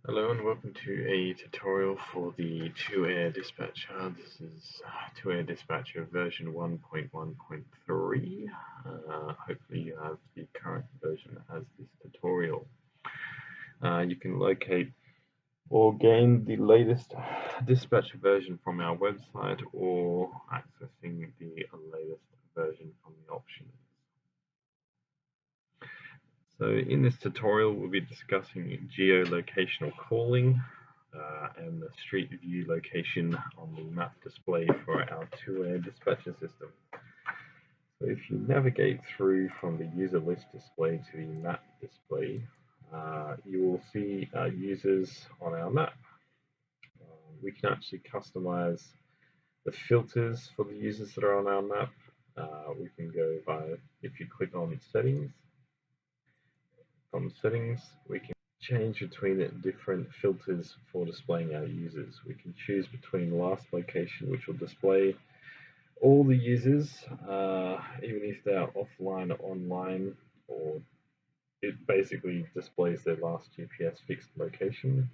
Hello and welcome to a tutorial for the ToooAir Dispatcher. This is ToooAir Dispatcher version 1.1.3. Hopefully you have the current version as this tutorial. You can locate or gain the latest dispatcher version from our website or accessing the latest version from the options. So in this tutorial we'll be discussing geolocational calling and the street view location on the map display for our ToooAir dispatcher system. So if you navigate through from the user list display to the map display, you will see users on our map. We can actually customize the filters for the users that are on our map. We can go by, if you click on settings, from settings we can change between different filters for displaying our users. We can choose between last location, which will display all the users, even if they are offline or online, or it basically displays their last GPS fixed location.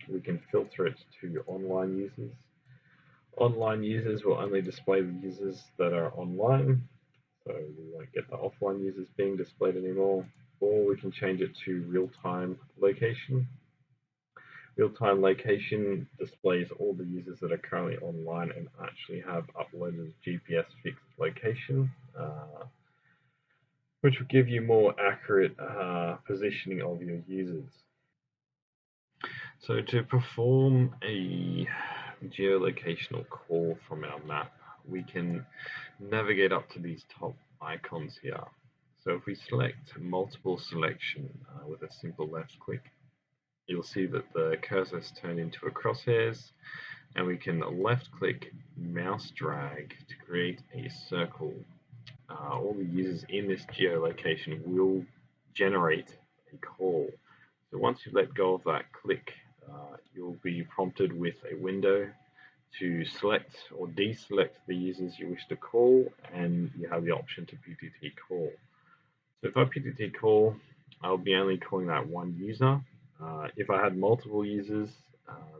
We can filter it to online users. Online users will only display the users that are online, so we won't get the offline users being displayed anymore. Or we can change it to real-time location. Real-time location displays all the users that are currently online and actually have uploaded a GPS fixed location, which will give you more accurate positioning of your users. So to perform a geolocational call from our map, we can navigate up to these top icons here. So if we select multiple selection with a simple left click, you'll see that the cursor's turned into a crosshairs, and we can left click mouse drag to create a circle. All the users in this geolocation will generate a call. So once you let go of that click, you'll be prompted with a window to select or deselect the users you wish to call, and you have the option to PTT call. So if I PTT call, I'll be only calling that one user. If I had multiple users,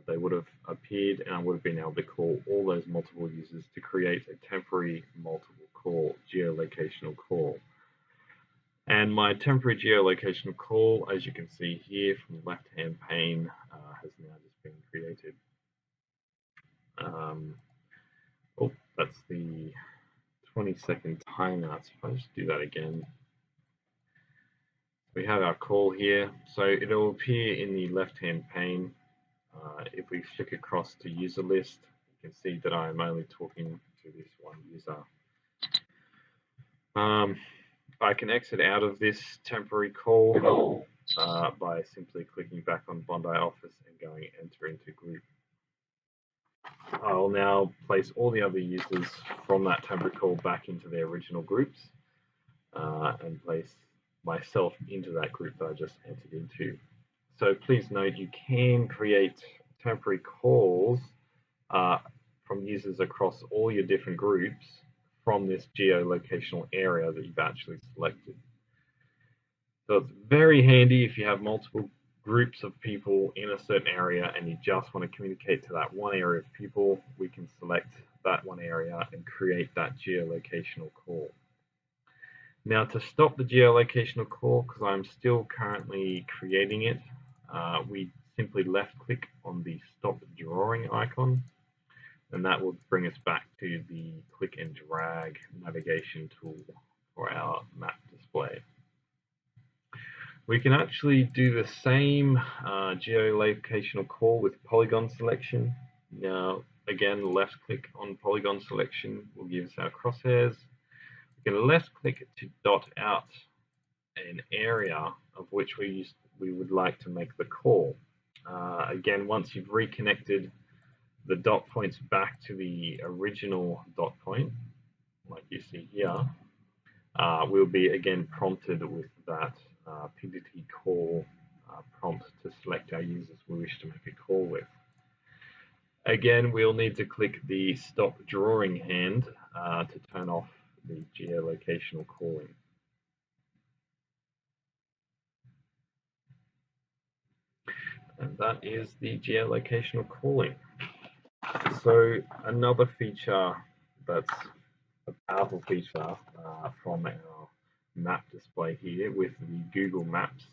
they would have appeared and I would have been able to call all those multiple users to create a temporary multiple call, geolocational call. And my temporary geolocational call, as you can see here from the left-hand pane, has now just been created. Oh, that's the 20-second timeout. So if I just do that again, we have our call here. So it'll appear in the left-hand pane. If we flick across to user list, you can see that I'm only talking to this one user. I can exit out of this temporary call by simply clicking back on Bondi Office and going enter into group. I'll now place all the other users from that temporary call back into their original groups and place myself into that group that I just entered into. So please note you can create temporary calls from users across all your different groups from this geolocational area that you've actually selected. So it's very handy if you have multiple groups of people in a certain area and you just want to communicate to that one area of people. We can select that one area and create that geolocational call. Now to stop the geolocational call, because I'm still currently creating it, we simply left click on the stop drawing icon, and that will bring us back to the click and drag navigation tool for our map display. We can actually do the same geolocational call with polygon selection. Now again, left click on polygon selection will give us our crosshairs. We can left click to dot out an area of which we would like to make the call. Again, once you've reconnected the dot points back to the original dot point, like you see here, we'll be again prompted with that PTT call prompt to select our users we wish to make a call with. Again, we'll need to click the stop drawing hand to turn off the geolocational calling. And that is the geolocational calling. So another feature that's a powerful feature from our map display here with the Google Maps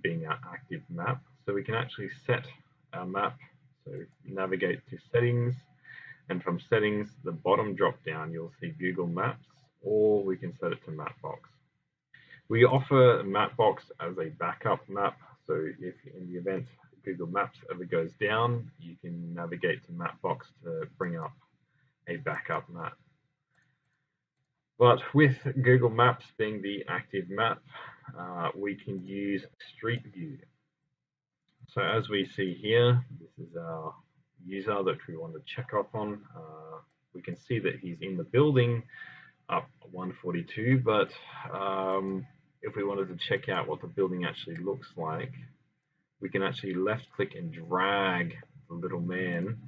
being our active map. So we can actually set our map. So navigate to settings, and from settings, the bottom drop down, you'll see Google Maps, or we can set it to Mapbox. We offer Mapbox as a backup map. So if in the event Google Maps ever goes down, you can navigate to Mapbox to bring up a backup map. But with Google Maps being the active map, we can use Street View. So as we see here, this is our user that we want to check up on. We can see that he's in the building up 142, but if we wanted to check out what the building actually looks like, we can actually left click and drag the little man.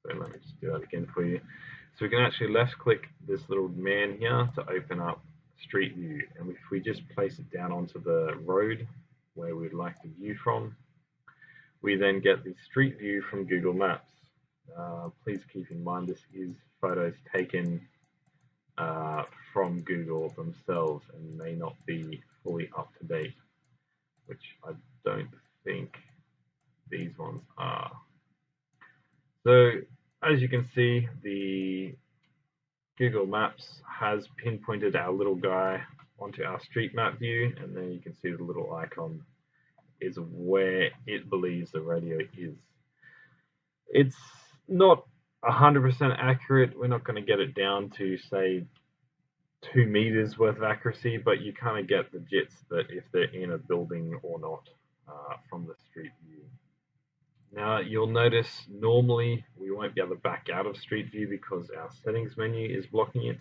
So let me just do that again for you. So we can actually left click this little man here to open up Street View, and if we just place it down onto the road where we'd like to view from, we then get the Street View from Google Maps. Please keep in mind this is photos taken from Google themselves and may not be fully up to date, which I don't think these ones are. So as you can see, the Google Maps has pinpointed our little guy onto our street map view, and then you can see the little icon is where it believes the radio is. It's not 100% accurate. We're not going to get it down to, say, 2 meters worth of accuracy, but you kind of get the gist that if they're in a building or not from the street view. Now you'll notice normally we won't be able to back out of Street View because our settings menu is blocking it.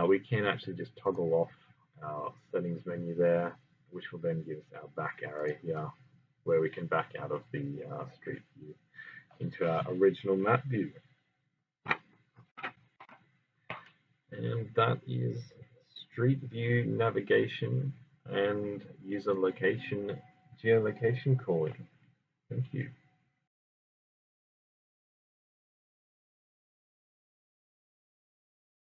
We can actually just toggle off our settings menu there, which will then give us our back arrow here where we can back out of the Street View into our original map view. And that is Street View navigation and user location geolocation calling. Thank you.